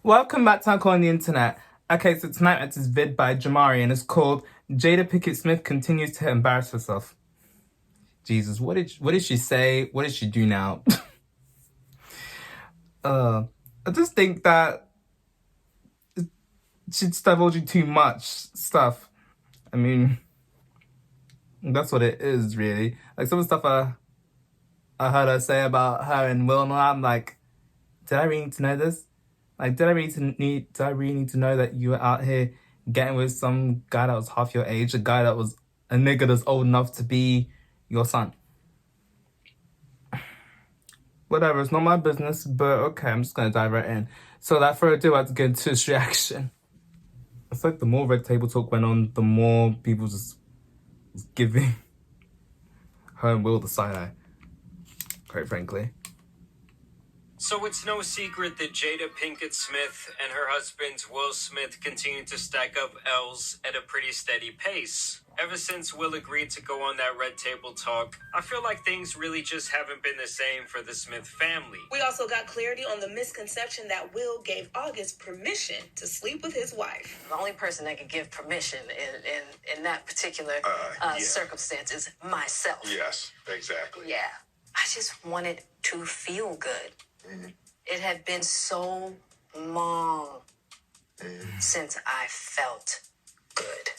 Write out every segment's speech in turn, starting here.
Welcome back to Uncle on the Internet. Okay, so tonight it's this vid by Jamari and it's called Jada Pinkett Smith Continues to Embarrass Herself. Jesus, what did she say? What did she do now? I just think that she's divulging too much stuff. I mean, that's what it is, really. Like some of the stuff I heard her say about her and Will, and I'm like, did I really need to know this? Like, did I really need to know that you were out here getting with some guy that was half your age, a guy that was a nigga that's old enough to be your son? Whatever, it's not my business, but okay, I'm just gonna dive right in. So without further ado, I have to get into this reaction. It's like the more red table talk went on, the more people just was giving her and Will the side eye, quite frankly. So it's no secret that Jada Pinkett Smith and her husband Will Smith continue to stack up L's at a pretty steady pace. Ever since Will agreed to go on that red table talk, I feel like things really just haven't been the same for the Smith family. We also got clarity on the misconception that Will gave August permission to sleep with his wife. The only person that could give permission in that particular circumstance is myself. Yes, exactly. Yeah. I just wanted to feel good. Mm-hmm. It had been so long since I felt good.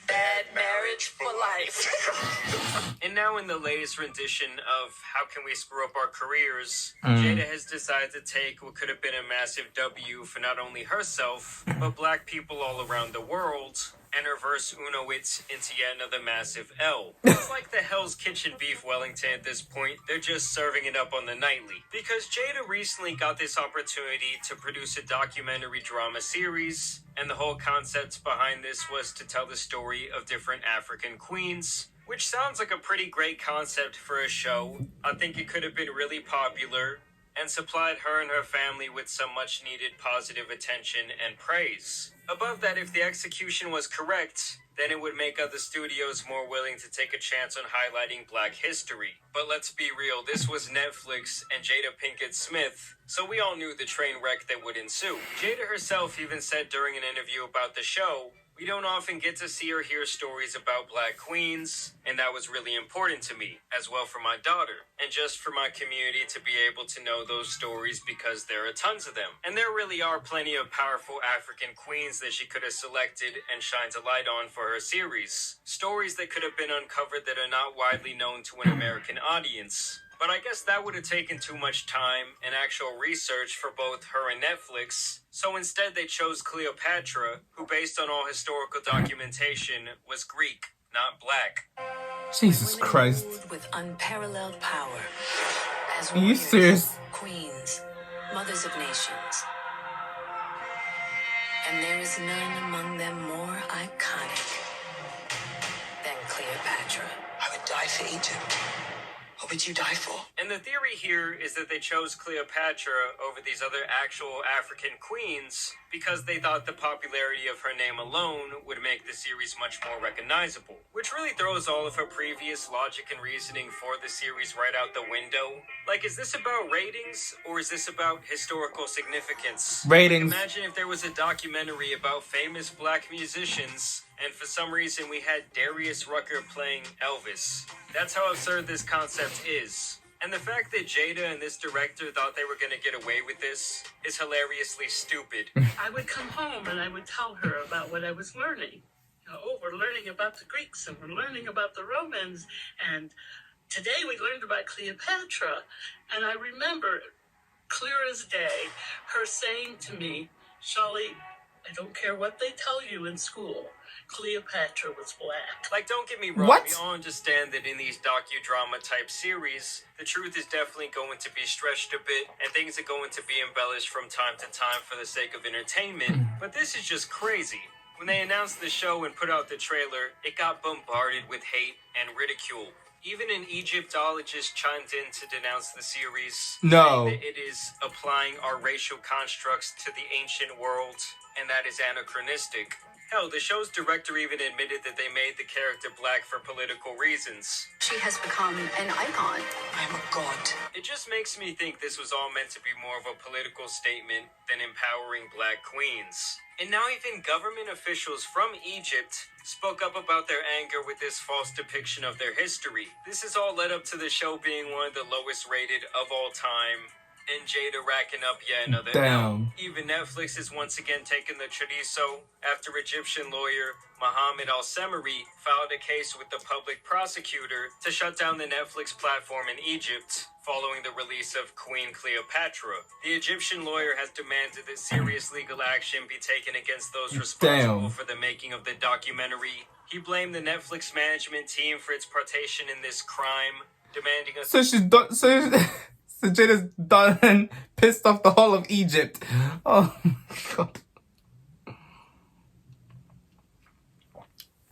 Bad marriage for life. And now in the latest rendition of How Can We Screw Up Our Careers, Jada has decided to take what could have been a massive W for not only herself, but black people all around the world, and reverse Uno it into yet another massive L. It's like the Hell's Kitchen beef Wellington at this point. They're just serving it up on the nightly. Because Jada recently got this opportunity to produce a documentary drama series, and the whole concept behind this was to tell the story of different African queens, which sounds like a pretty great concept for a show. I think it could have been really popular and supplied her and her family with some much needed positive attention and praise. Above that, if the execution was correct, then it would make other studios more willing to take a chance on highlighting black history. But let's be real, this was Netflix and Jada Pinkett Smith, so we all knew the train wreck that would ensue. Jada herself even said during an interview about the show, "We don't often get to see or hear stories about black queens, and that was really important to me, as well for my daughter, and just for my community to be able to know those stories because there are tons of them. And there really are plenty of powerful African queens that she could have selected and shined a light on for her series. Stories that could have been uncovered that are not widely known to an American audience." But I guess that would have taken too much time and actual research for both her and Netflix. So instead they chose Cleopatra, who based on all historical documentation was Greek, not black. Jesus Christ. With unparalleled power. As Are you serious? Queens, mothers of nations. And there is none among them more iconic than Cleopatra. I would die for Egypt. What would you die for? And the theory here is that they chose Cleopatra over these other actual African queens because they thought the popularity of her name alone would make the series much more recognizable, which really throws all of her previous logic and reasoning for the series right out the window. Like, is this about ratings or is this about historical significance? Ratings. Like, imagine if there was a documentary about famous black musicians and for some reason we had Darius Rucker playing Elvis. That's how absurd this concept is. And the fact that Jada and this director thought they were going to get away with this is hilariously stupid. I would come home and I would tell her about what I was learning. We're learning about the Greeks and we're learning about the Romans. And today we learned about Cleopatra. And I remember, clear as day, her saying to me, "Shawly, I don't care what they tell you in school. Cleopatra was black." Like, don't get me wrong, What? we all understand that in these docudrama type series, the truth is definitely going to be stretched a bit, and things are going to be embellished from time to time for the sake of entertainment, but this is just crazy. When they announced the show and put out the trailer, it got bombarded with hate and ridicule. Even an Egyptologist chimed in to denounce the series, No. saying that it is applying our racial constructs to the ancient world, and that is anachronistic. Hell, the show's director even admitted that they made the character black for political reasons. She has become an icon. I'm a god. It just makes me think this was all meant to be more of a political statement than empowering black queens. And now even government officials from Egypt spoke up about their anger with this false depiction of their history. This has all led up to the show being one of the lowest rated of all time, and Jada racking up yet another L. Even Netflix is once again taking the chorizo after Egyptian lawyer Mohammed Al-Semeri filed a case with the public prosecutor to shut down the Netflix platform in Egypt following the release of Queen Cleopatra. The Egyptian lawyer has demanded that serious legal action be taken against those responsible for the making of the documentary. He blamed the Netflix management team for its participation in this crime, demanding a... So she's done. So Jada's done and pissed off the whole of Egypt. Oh my god.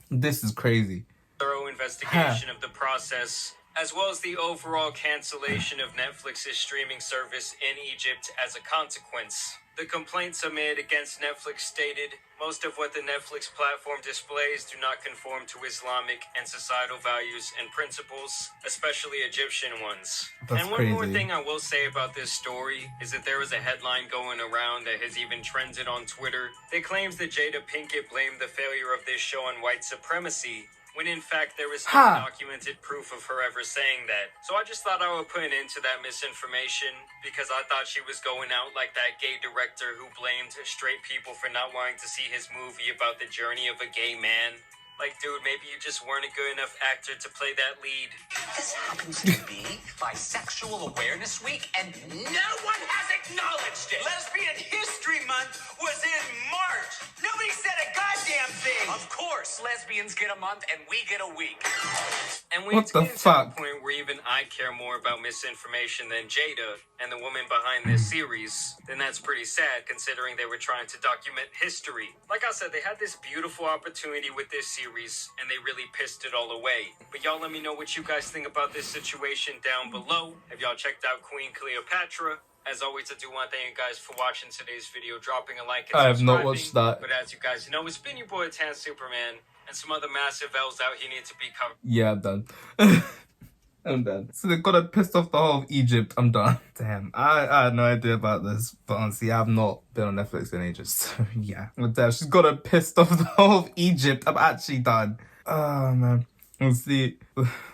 This is crazy. Thorough investigation of the process, as well as the overall cancellation of Netflix's streaming service in Egypt as a consequence. The complaint submitted against Netflix stated, most of what the Netflix platform displays do not conform to Islamic and societal values and principles, especially Egyptian ones. That's and one crazy. more thing I will say about this story is that there was a headline going around that has even trended on Twitter that claims that Jada Pinkett blamed the failure of this show on white supremacy, when in fact there is no documented proof of her ever saying that. So I just thought I would put an end to that misinformation, because I thought she was going out like that gay director who blamed straight people for not wanting to see his movie about the journey of a gay man. Like, dude, maybe you just weren't a good enough actor to play that lead. This happens to be Bisexual Awareness Week, and no one has acknowledged it. Lesbian History Month was in March. Nobody said a goddamn thing. Of course, lesbians get a month and we get a week. And when What it's the getting to fuck? the point where even I care more about misinformation than Jada and the woman behind this series, then that's pretty sad considering they were trying to document history. Like I said, they had this beautiful opportunity with this series and they really pissed it all away. But y'all let me know what you guys think about this situation down below. Have y'all checked out Queen Cleopatra? As always, I do want to thank you guys for watching today's video, dropping a like and I have subscribing. not watched that. But as you guys know, it's been your boy Tan Superman, and some other massive L's out here need to be covered. Yeah, I'm done. I'm done. So they got it pissed off the whole of Egypt. I'm done. Damn, I had no idea about this, but honestly, I've not been on Netflix in ages. So yeah, but damn, she's got it pissed off the whole of Egypt. I'm actually done. Oh man, we'll see.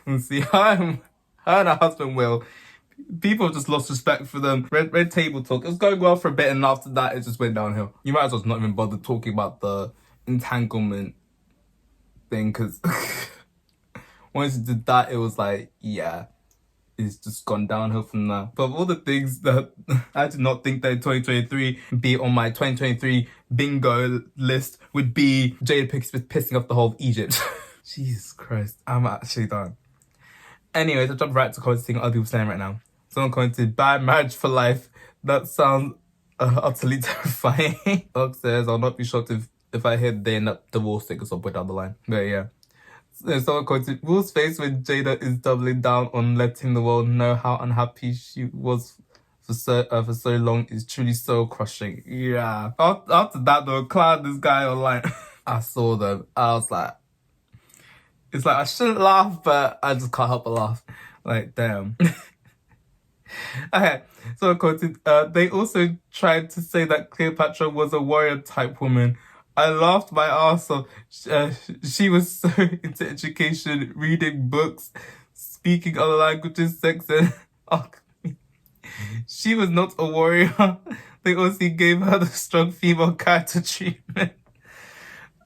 We'll see. Her and her husband will. People just lost respect for them. Red table talk. It was going well for a bit, and after that, it just went downhill. You might as well not even bother talking about the entanglement thing, because once you did that, it was like, yeah, it's just gone downhill from there. But of all the things that I did not think that in 2023 be on my 2023 bingo list would be Jada Pinkett pissing off the whole of Egypt. Jesus Christ, I'm actually done. Anyways, I'll jump right to comments seeing what other people saying right now. Someone commented, bad marriage for life. That sounds utterly terrifying. Doug says, I'll not be shocked if I hear they end up divorcing or some point down the line. But yeah. Someone commented, Will's face when Jada is doubling down on letting the world know how unhappy she was for so long is truly so crushing. Yeah. After that though, Cloud, this guy online, I saw them. I was like, it's like I shouldn't laugh, but I just can't help but laugh. Like, damn. Okay, so quoted, they also tried to say that Cleopatra was a warrior type woman. I laughed my ass off. She was so into education, reading books, speaking other languages, sex, and... Oh, she was not a warrior. They also gave her the strong female character treatment.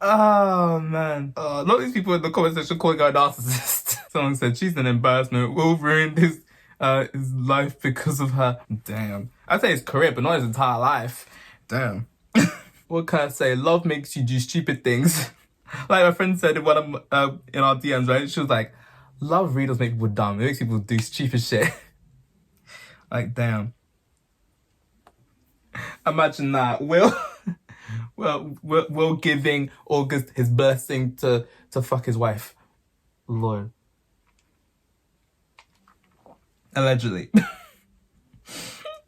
Oh, man. A lot of these people in the comment section calling her a narcissist. Someone said, she's an embarrassment. Will ruined his life because of her. Damn. I'd say his career, but not his entire life. Damn. What can I say? Love makes you do stupid things. Like my friend said in one of in our DMs, right? She was like, love really does make people dumb. It makes people do stupid shit. Like, damn. Imagine that. Will giving August his blessing to fuck his wife. Lord. Allegedly.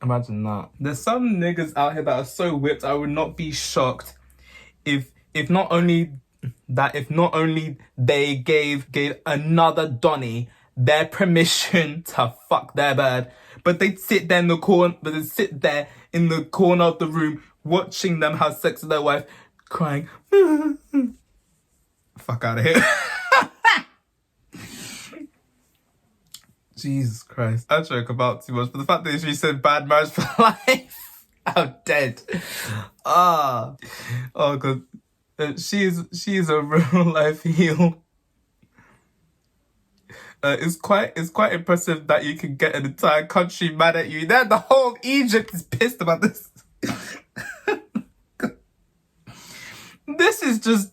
Imagine that. There's some niggas out here that are so whipped, I would not be shocked if if not only they gave another Donnie their permission to fuck their bird, but they'd sit there in the corner of the room watching them have sex with their wife, crying. Fuck out of here. Jesus Christ. I joke about too much, but the fact that she said bad marriage for life, I'm dead. Oh god. She is a real life heel. It's quite impressive that you can get an entire country mad at you. Then the whole of Egypt is pissed about this. This is just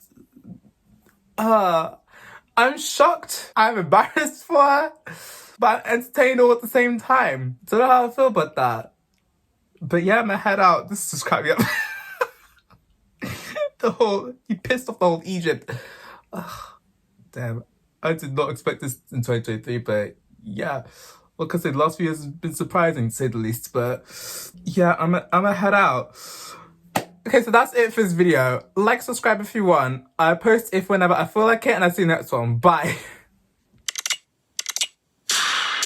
I'm shocked. I'm embarrassed for her, but I'm entertained all at the same time. Don't know how I feel about that. But yeah, I'm gonna head out. This just cracked me up. He pissed off the whole Egypt. Damn. I did not expect this in 2023, but yeah. Like I said, last few years has been surprising to say the least, but yeah, I'm gonna head out. Okay, so that's it for this video. Like, subscribe if you want. I post if whenever I feel like it, and I'll see you next one. Bye.